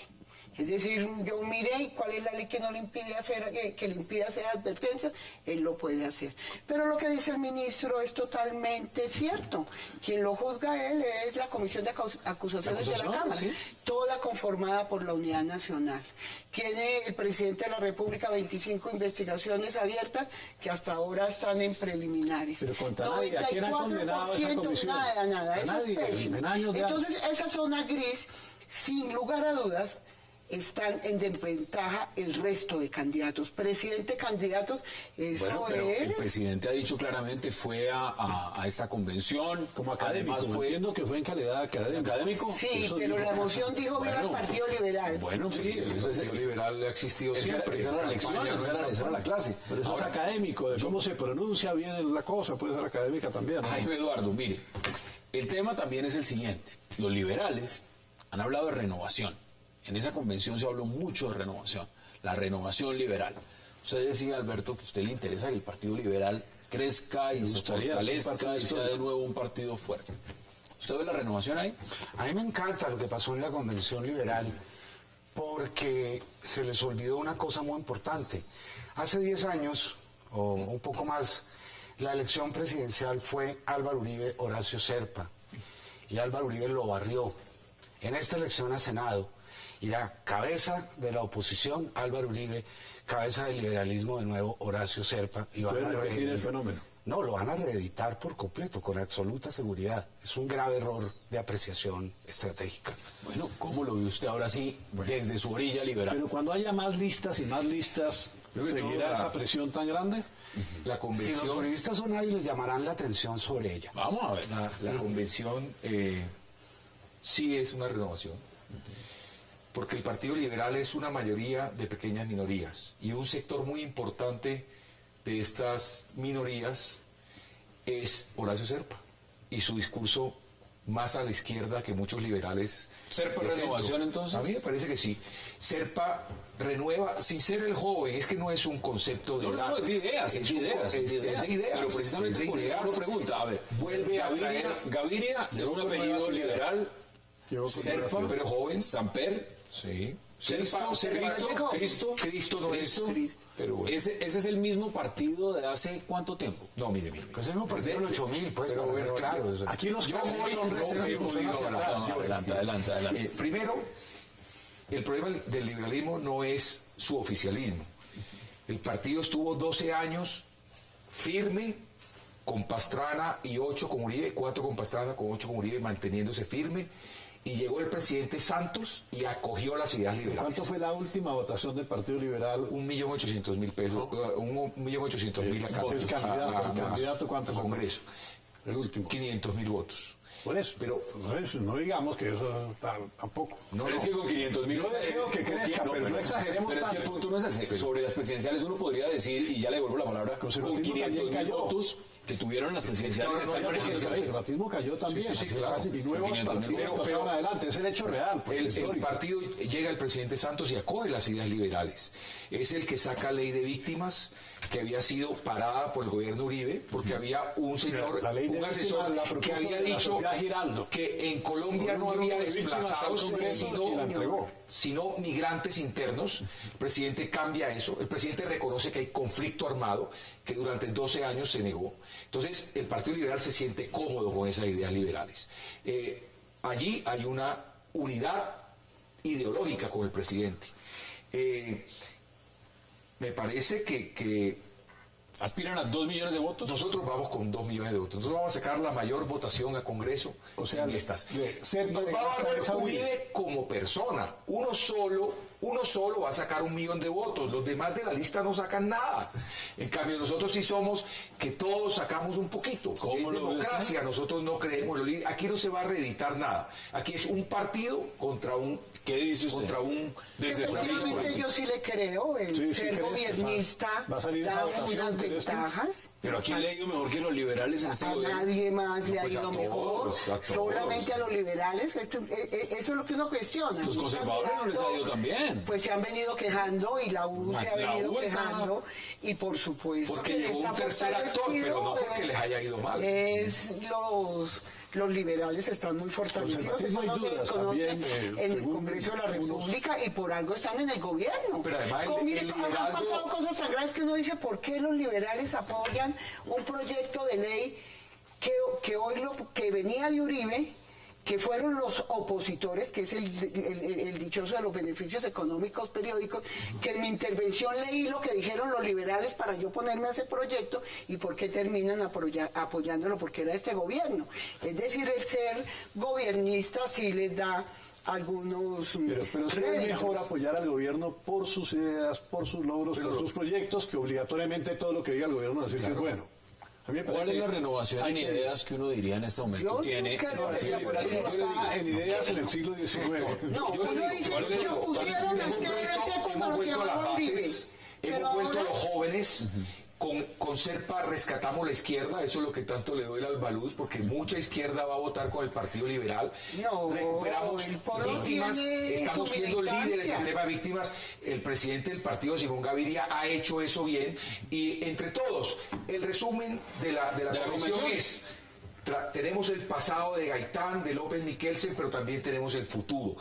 E: Es decir, yo miré cuál es la ley que no le impide hacer, que le impide hacer advertencias, él lo puede hacer. Pero lo que dice el ministro es totalmente cierto. Quien lo juzga a él es la Comisión de Acusaciones de la Cámara,
A: ¿sí?
E: Toda conformada por la Unidad Nacional. Tiene el presidente de la República 25 investigaciones abiertas que hasta ahora están en preliminares.
F: Pero contra nadie, ¿a quién ha condenado a esa comisión?
E: Nada,
F: A
E: eso
F: nadie,
E: es pésimo.
F: en años de
E: Entonces, esa zona gris, sin lugar a dudas, están en desventaja el resto de candidatos. Presidente, candidatos, eso
A: Bueno, pero
E: es...
A: el presidente ha dicho claramente, fue a esta convención.
B: Como académico,
A: Además
B: entiendo que fue en calidad académico.
E: Sí,
B: Eso
E: pero
B: dijo.
E: la emoción dijo viva el
A: Bueno,
E: Partido Liberal.
A: Bueno,
D: Sí,
A: pues,
D: el
A: eso es-
D: Partido Liberal ha existido
A: esa
D: siempre.
A: era la lección,
D: Campaña,
A: esa era la clase.
B: Pero eso
A: Ahora,
B: es académico, de cómo se pronuncia bien la cosa, puede ser académica también, ¿no?
A: Jaime Eduardo, mire, el tema también es el siguiente. Los liberales han hablado de renovación. En esa convención se habló mucho de renovación, la renovación liberal. Usted decía, Alberto, que a usted le interesa que el Partido Liberal crezca y
B: Me
A: se
B: gustaría,
A: fortalezca
B: es un partido
A: y sea de
B: histórico.
A: nuevo un partido fuerte. ¿Usted ve la renovación ahí?
C: A mí me encanta lo que pasó en la Convención Liberal porque se les olvidó una cosa muy importante. Hace 10 años, o un poco más, la elección presidencial fue Álvaro Uribe, Horacio Serpa. Y Álvaro Uribe lo barrió. En esta elección a Senado, irá cabeza de la oposición, Álvaro Uribe, cabeza del liberalismo de nuevo, Horacio Serpa. Y van a
B: Puede repetir el
C: reeditar.
B: fenómeno.
C: No, lo van a reeditar por completo, con absoluta seguridad. Es un grave error de apreciación estratégica.
A: Bueno, ¿cómo lo ve usted ahora sí desde su orilla liberal?
B: Pero cuando haya más listas y más listas,
D: Creo que
B: ¿seguirá
D: toda-
B: esa presión tan grande?
D: La
C: Si
D: convención...
C: los juristas son hábiles, llamarán la atención sobre ella.
A: Vamos a ver.
D: La convención sí es una renovación, porque el Partido Liberal es una mayoría de pequeñas minorías y un sector muy importante de estas minorías es Horacio Serpa y su discurso más a la izquierda que muchos liberales.
A: ¿Serpa
D: de centro.
A: renovación, entonces?
D: A mí me parece que sí. Serpa renueva sin ser el joven, es que no es un concepto de edad.
A: No, es de ideas,
D: Es de ideas.
A: Pero precisamente
D: Es de
A: por eso
D: ideas.
A: uno pregunta, a ver,
D: Vuelve a
A: Gaviria,
D: traer...
A: Gaviria es un apellido liberal,
B: Llegó con
A: Serpa,
B: nuevas
D: pero joven.
A: Samper,
D: Sí. Cristo no es... Pero bueno.
A: ese es el mismo partido de hace ¿cuánto tiempo?
D: No, mire.
C: Pues es un partido del 8000, pues,
D: Pero
C: para ser
D: bueno,
C: claros.
B: Aquí los
D: Yo
B: casos
D: voy-
B: son
D: no,
B: recesivos,
D: sí,
B: son
D: no,
B: hacia
D: no,
B: atrás.
D: no,
A: Adelante.
D: Primero, el problema del liberalismo no es su oficialismo. El partido estuvo 12 años firme con Pastrana y 8 con Uribe, 4 con Pastrana, con 8 con Uribe, manteniéndose firme. Y llegó el presidente Santos y acogió las ideas liberales.
B: ¿Cuánto fue la última votación del Partido Liberal?
D: 1.800.000 pesos, 1.800.000 acá.
B: ¿El candidato cuánto
D: al
B: sacó?
D: Congreso.
B: El último.
D: 500.000 votos.
B: Por eso.
D: Pero
B: Pues, no digamos que eso tampoco.
D: no,
A: Pero es
D: no.
A: que con 500.000...
B: Yo deseo que crezca, pero no exageremos
A: Pero es que el
B: tanto.
A: punto no es ese. Sobre las presidenciales uno podría decir, y ya le devuelvo la palabra, con
B: Conservatismo
A: 500.000
B: también cayó.
A: votos que tuvieron las presidenciales
D: No,
A: están
D: no,
B: El
A: presidenciales.
B: conservatismo cayó también.
D: Sí,
B: así
D: claro.
B: fácil. Y nuevos
A: 500.000
B: partidos
A: votos.
B: pasaron adelante. Es el hecho real. Pues,
D: El
B: histórico.
D: partido llega el presidente Santos y acoge las ideas liberales. Es el que saca ley de víctimas que había sido parada por el gobierno Uribe, porque había un señor,
B: La ley de
D: un asesor
B: víctimas la
D: que
B: propuso
D: había
B: doña
D: dicho
B: Sofía Giraldo.
D: que en Colombia
B: Con
D: no
B: un
D: había
B: grupo de víctimas
D: desplazados,
B: al Congreso y la entregó.
D: sino migrantes internos. El presidente cambia eso. El presidente reconoce que hay conflicto armado, que durante 12 años se negó. Entonces, el Partido Liberal se siente cómodo con esas ideas liberales. Allí hay una unidad ideológica con el presidente. Me parece que
A: ¿Aspiran a 2 millones de votos?
D: nosotros vamos con 2 millones de votos. Nosotros vamos a sacar la mayor votación a Congreso
B: O sea,
D: en estas.
B: Serpa
D: Nos
B: le
D: va a
B: gasta
D: ver
B: esa unidad.
D: Uribe como persona. Uno solo uno solo va a sacar 1 millón de votos, los demás de la lista no sacan nada. En cambio, nosotros sí somos que todos sacamos un poquito.
A: ¿Cómo
D: es
A: lo ves?
D: democracia, nosotros no creemos. Aquí no se va a reeditar nada. Aquí es un partido contra un...
A: ¿Qué dice usted?
D: Contra un...
A: Desde su línea
E: Personalmente
A: política.
E: yo sí le creo, el
B: Sí, sí
E: ser
B: crees que
E: gobiernista
B: va a salir esa
E: da
B: votación,
E: unas
B: ¿crees tú?
E: ventajas.
A: Pero ¿a quién le ha ido mejor que los liberales en este
E: A
A: gobierno?
E: nadie más le ha
D: pues a
E: ido
D: todos,
E: mejor,
D: a todos.
E: solamente a los liberales. Eso es lo que uno cuestiona.
A: Los conservadores no les ha ido tan bien.
E: Pues se han venido quejando y la U se ha
A: La
E: venido
A: U está-
E: quejando y por supuesto
D: Porque
E: que
D: llegó un
E: está
D: tercer actor,
E: fortalecido,
D: pero no porque les haya ido mal.
E: Los liberales están muy fortalecidos, eso
B: Conservatismo hay
E: no se
B: dudas
E: conoce
B: también,
E: en el
B: según
E: Congreso de la
B: unos-
E: República y por algo están en el gobierno.
D: Pero además
E: Mire,
D: el
E: han
D: liderazgo-
E: pasado cosas tan graves que uno dice, ¿por qué los liberales apoyan un proyecto de ley que hoy que venía de Uribe, que fueron los opositores, que es el dichoso de los beneficios económicos periódicos, que en mi intervención leí lo que dijeron los liberales para yo ponerme a ese proyecto y por qué terminan apoyándolo, porque era este gobierno. Es decir, el ser gobernista sí les da algunos
B: Pero sí es
E: réditos.
B: mejor apoyar al gobierno por sus ideas, por sus logros, por sus proyectos, que obligatoriamente todo lo que diga el gobierno decir que es bueno. A mí me parece
A: ¿Cuál es la
B: que
A: renovación
B: hay
A: en
B: que-
A: ideas que uno diría en este momento
E: Yo
A: tiene
E: creo
A: el
E: que
A: Partido
E: el
A: Liberal?
B: liberalismo está en ideas en el siglo XIX.
E: No, uno dice,
D: ¿cuál es
E: se
D: el-
E: opusieron a ustedes cuando
D: hemos
E: lo
D: vuelto a las
E: llamaban Uribe.
D: bases,
E: Pero
D: hemos vuelto a
E: ahora-
D: los jóvenes. Con Serpa rescatamos la izquierda, eso es lo que tanto le doy al Baluz, porque mucha izquierda va a votar con el Partido Liberal.
E: No,
D: recuperamos
E: el pueblo
D: víctimas,
E: tiene
D: estamos
E: su
D: siendo
E: militancia.
D: líderes en tema de víctimas. El presidente del partido, Simón Gaviria, ha hecho eso bien. Y entre todos, el resumen de la comisión
A: convención
D: es... Tenemos el pasado de Gaitán, de López Miquelsen, pero también tenemos el futuro.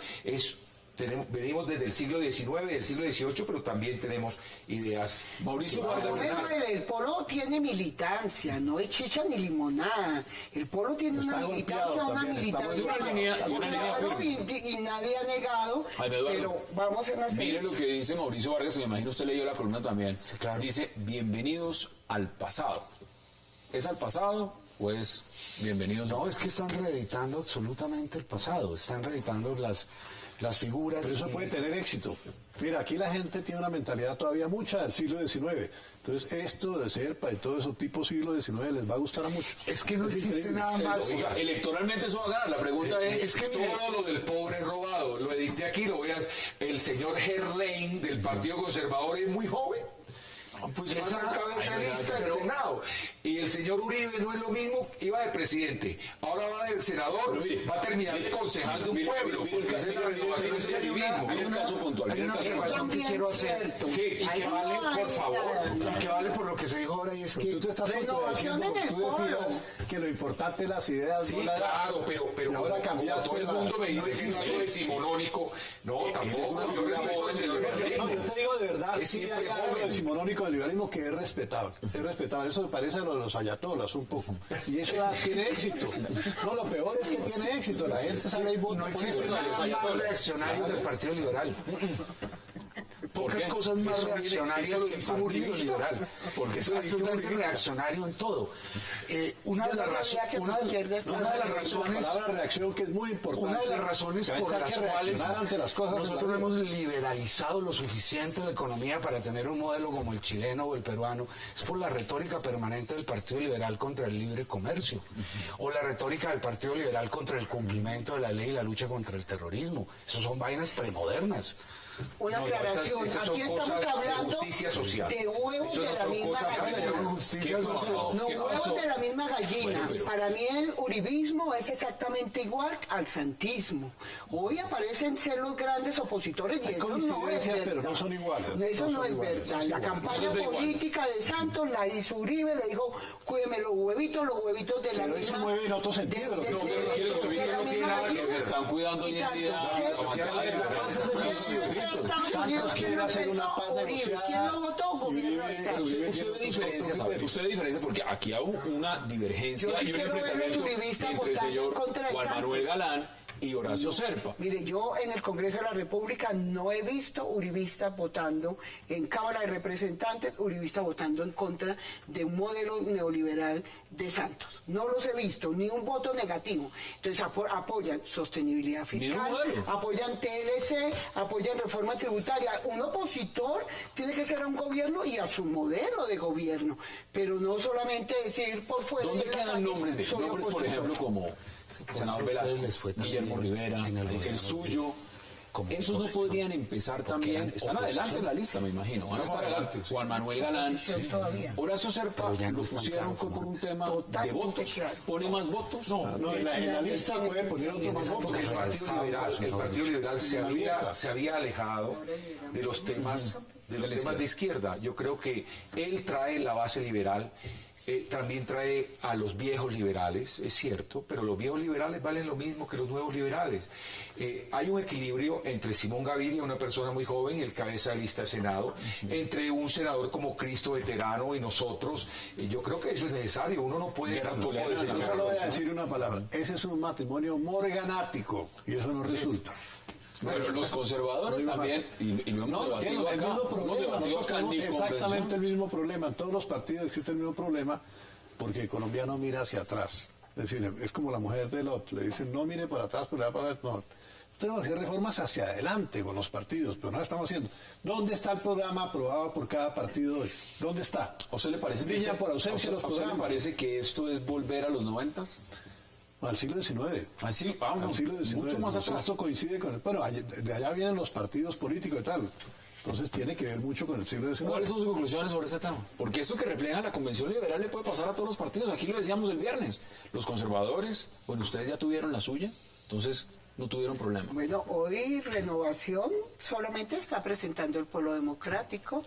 D: Venimos desde el siglo XIX, del siglo XVIII, pero también tenemos ideas.
A: Mauricio
D: que van a
A: Vargas,
D: evolucionar.
E: El polo tiene militancia, no es chicha ni limonada. El polo tiene
B: Está
E: una
B: golpeado
E: militancia, una
B: también, está
E: militancia.
A: golpeado. Y una línea
E: Claro,
A: firme.
E: y nadie ha negado,
A: Jaime Eduardo,
E: pero vamos en hacer.
A: Mire lo que dice Mauricio Vargas, que me imagino usted leyó la columna también.
C: Sí, claro.
A: Dice, bienvenidos al pasado. ¿Es al pasado o es bienvenidos
C: No, es que están reeditando absolutamente el pasado, están reeditando las figuras.
B: Pero eso puede tener éxito. Mira, aquí la gente tiene una mentalidad todavía mucha del siglo XIX. Entonces, esto de Serpa y todo eso tipo siglo XIX les va a gustar a muchos.
C: Es que no existe
B: increíble.
C: nada
A: Eso,
C: más.
A: o sea, electoralmente eso va a ganar. La pregunta es...
D: Es que todo lo del pobre es robado. Lo edité aquí, lo veas. El señor Gerlain del Partido Conservador es muy joven. Pues va a ser cabeza de lista del Senado. Y el señor Uribe no es lo mismo, iba de presidente, ahora va de senador, va a terminar de concejal de un pueblo, porque esa es la renovación, es el activismo.
A: Hay un caso puntual.
C: Hay
A: Hay un
C: una
A: caso
C: observación que
E: También
C: quiero hacer,
E: cierto.
C: sí, y que vale, por favor,
E: Ay,
C: y que vale por lo que se dijo ahora, y es que
B: Tú te estás
E: Renovación
B: contradiciendo
E: en
B: porque
E: el
B: tú decías
E: pueblo.
B: que lo importante es las ideas,
D: Sí,
B: no la edad.
D: claro, pero
B: Y ahora
D: como
B: cambiaste
D: todo el
B: la-
D: mundo me
B: no
D: dice que
B: existe.
D: soy decimonónico, no, tampoco, yo respeto el
B: No,
D: liberalismo.
B: yo te digo de verdad,
D: Es
B: sí
D: siempre
B: hay algo
D: joven.
B: decimonónico del liberalismo que es respetable. Es respetable. Eso me parece a lo de los ayatolas un poco. Y eso tiene éxito. No, lo peor es que tiene éxito. La gente sale y vota.
C: no
B: por
C: existe
B: eso.
C: nada más reaccionario del Partido Liberal. Pocas
A: qué?
C: cosas más
D: Eso viene-
C: reaccionarias
D: eso lo
C: que el
D: dice
C: Partido
D: Uribista.
C: Liberal.
D: Porque
C: Es
D: eso lo dice
C: absolutamente
D: Uribista.
C: reaccionario en todo. Una de
E: Yo no
C: las
E: sabía que
C: una
E: la izquierda
C: de
E: estaba
C: las
E: haciendo
B: La
C: razones
B: palabra reacción que es muy importante.
C: Una de las razones
B: Que a
C: por
B: veces hay
C: las
B: que
C: cuales
B: reaccionar ante las cosas de la
C: nosotros
B: vida.
C: hemos liberalizado lo suficiente la economía para tener un modelo como el chileno o el peruano es por la retórica permanente del Partido Liberal contra el libre comercio o la retórica del Partido Liberal contra el cumplimiento de la ley y la lucha contra el terrorismo. Esos son vainas premodernas.
E: Una
D: No,
E: aclaración,
D: esas son
E: aquí estamos
D: cosas de
E: hablando
D: justicia social.
E: de huevos
D: Eso
E: de
D: no
E: la
D: son
E: misma
D: cosas que
E: gallina.
D: llaman
C: justicia
A: ¿Qué pasó?
C: social.
E: No,
A: ¿Qué
E: huevos
A: pasó?
E: de la misma gallina.
A: Bueno, pero-
E: Para mí el uribismo es exactamente igual al santismo. Hoy aparecen ser los grandes opositores y
B: Hay
E: eso no es
B: coincidencias,
E: verdad.
B: pero no son iguales.
E: Eso
B: No
E: no
B: son
E: es
B: iguales,
E: verdad.
B: son
E: La
B: iguales.
E: campaña
A: Son iguales.
E: política de Santos la hizo Uribe, le dijo, cuídeme los huevitos de la
B: Pero
E: misma...
B: eso mueve en otro sentido, lo que
A: No, pero es que los
E: de
A: huevitos
E: la
A: no tienen
E: misma
A: nada que
E: gallina.
A: se están cuidando hoy en
E: Y
A: día.
E: tanto, ¿qué?
A: Sofía Reyes,
E: Estados Unidos, ¿quién
B: quiere
E: lo
B: hacer una
E: empezó?
B: paz
E: Uribe.
B: negociada.
E: ¿Quién lo votó?
B: Y
E: Gobierno de
B: Uribe-
E: Santos.
A: Usted
B: Uribe
A: ve diferencias, a ver, usted ve diferencias porque aquí hay una divergencia
E: Yo sí
A: y un
E: quiero ver a los
A: enfrentamiento
E: uribistas
A: entre el
E: votando
A: señor
E: contra el
A: Juan
E: Santos.
A: Manuel Galán y Horacio Serpa.
E: Mire, yo en el Congreso de la República no he visto uribistas votando, en Cámara de Representantes, uribistas votando en contra de un modelo neoliberal de Santos. No los he visto, ni un voto negativo. Entonces apoyan sostenibilidad fiscal, apoyan TLC, apoyan reforma tributaria. Un opositor tiene que ser a un gobierno y a su modelo de gobierno, pero no solamente decir por fuera.
A: ¿Dónde quedan nombres? Nombres, por ejemplo, como senador Velasco, Guillermo Rivera, el suyo. Esos no podrían empezar también. Están adelante en la lista, me imagino. Van a estar adelante. Juan Manuel Galán. Horacio Serpa lo pusieron fue por un tema de votos. ¿Pone más votos?
F: No, en la lista puede poner otro más votos.
D: El Partido Liberal se había alejado de los temas de izquierda. Yo creo que él trae la base liberal. También trae a los viejos liberales, es cierto, pero los viejos liberales valen lo mismo que los nuevos liberales. Hay un equilibrio entre Simón Gaviria, una persona muy joven, y el cabeza de lista de Senado, entre un senador como Cristo veterano y nosotros. Yo creo que eso es necesario. Uno no puede tampoco
F: desechar. Yo solo voy a decir una palabra. Ese es un matrimonio morganático y eso no resulta.
A: Bueno, los conservadores también, y lo hemos debatido acá,
F: tenemos exactamente el mismo problema, en todos los partidos existe el mismo problema, porque el colombiano mira hacia atrás. Es decir, es como la mujer de Lot, le dicen no mire para atrás, pero le va a pasar, no. Tenemos que hacer reformas hacia adelante con los partidos, pero no las estamos haciendo. ¿Dónde está el programa aprobado por cada partido hoy? ¿Dónde está?
A: ¿A usted le parece
F: brilla por ausencia los programas?
A: ¿A usted le parece que esto es volver a los 90s?
F: Al siglo XIX.
A: Así, vamos,
F: al siglo XIX.
A: Mucho más atrás.
F: Esto coincide con bueno, de allá vienen los partidos políticos y tal. Entonces tiene que ver mucho con el siglo XIX.
A: ¿Cuáles son sus conclusiones sobre ese tema? Porque esto que refleja la Convención Liberal le puede pasar a todos los partidos. Aquí lo decíamos el viernes. Los conservadores, bueno, ustedes ya tuvieron la suya, entonces no tuvieron problema.
E: Bueno, hoy Renovación solamente está presentando el Polo Democrático.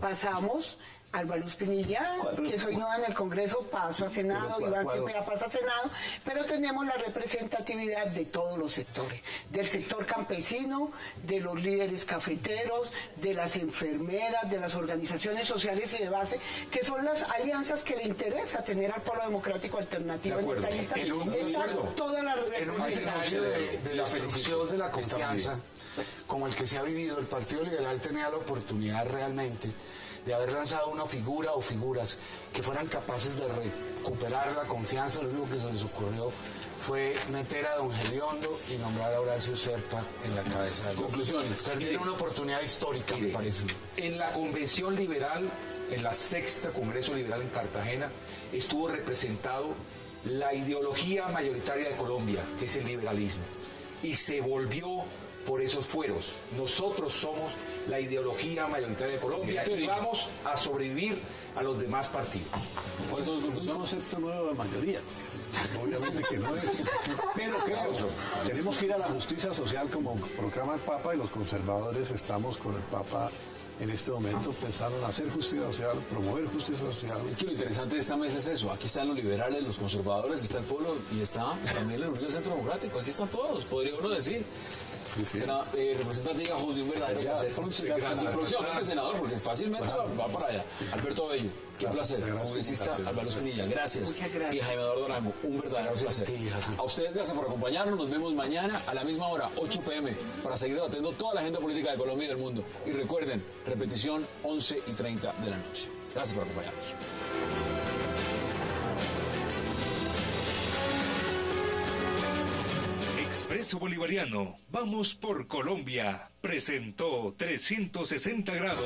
E: Pasamos Álvaro Espinilla, que soy nueva en el Congreso, paso a Senado, Iván Cepeda pasa a Senado, pero tenemos la representatividad de todos los sectores, del sector campesino, de los líderes cafeteros, de las enfermeras, de las organizaciones sociales y de base, que son las alianzas que le interesa tener al Polo Democrático alternativo en esta lista. Toda la
C: en un escenario de la destrucción de la confianza, como el que se ha vivido, el Partido Liberal tenía la oportunidad realmente de haber lanzado una figura o figuras que fueran capaces de recuperar la confianza. Lo único que se les ocurrió fue meter a don Gediondo y nombrar a Horacio Serpa en la cabeza de
A: conclusiones.
C: Perdieron una oportunidad histórica, me parece.
D: En la Convención Liberal, en la 6ª Congreso Liberal en Cartagena, estuvo representado la ideología mayoritaria de Colombia, que es el liberalismo, y se volvió por esos fueros. Nosotros somos la ideología mayoritaria de Colombia y vamos a sobrevivir a los demás partidos.
F: Por eso es un concepto nuevo de mayoría. Obviamente que no es. Pero creo, tenemos que ir a la justicia social como proclama el Papa, y los conservadores estamos con el Papa en este momento pensando en hacer justicia social, promover justicia social.
A: Es que lo interesante de esta mesa es eso. Aquí están los liberales, los conservadores, está el pueblo y está también el Unión Centro Democrático. Aquí están todos, podría uno decir. Sí. Representante Hijos de un verdadero placer. Y próximamente senador, porque fácilmente va para allá. Alberto Bello, qué placer. Congresista Álvaro Espinilla, gracias. Y Jaime Eduardo Arango, un verdadero placer. A ustedes gracias por acompañarnos. Nos vemos mañana a la misma hora, 8 p.m., para seguir debatiendo toda la agenda política de Colombia y del mundo. Y recuerden, repetición 11:30 de la noche. Gracias por acompañarnos.
I: Expreso Bolivariano, vamos por Colombia, presentó 360 grados.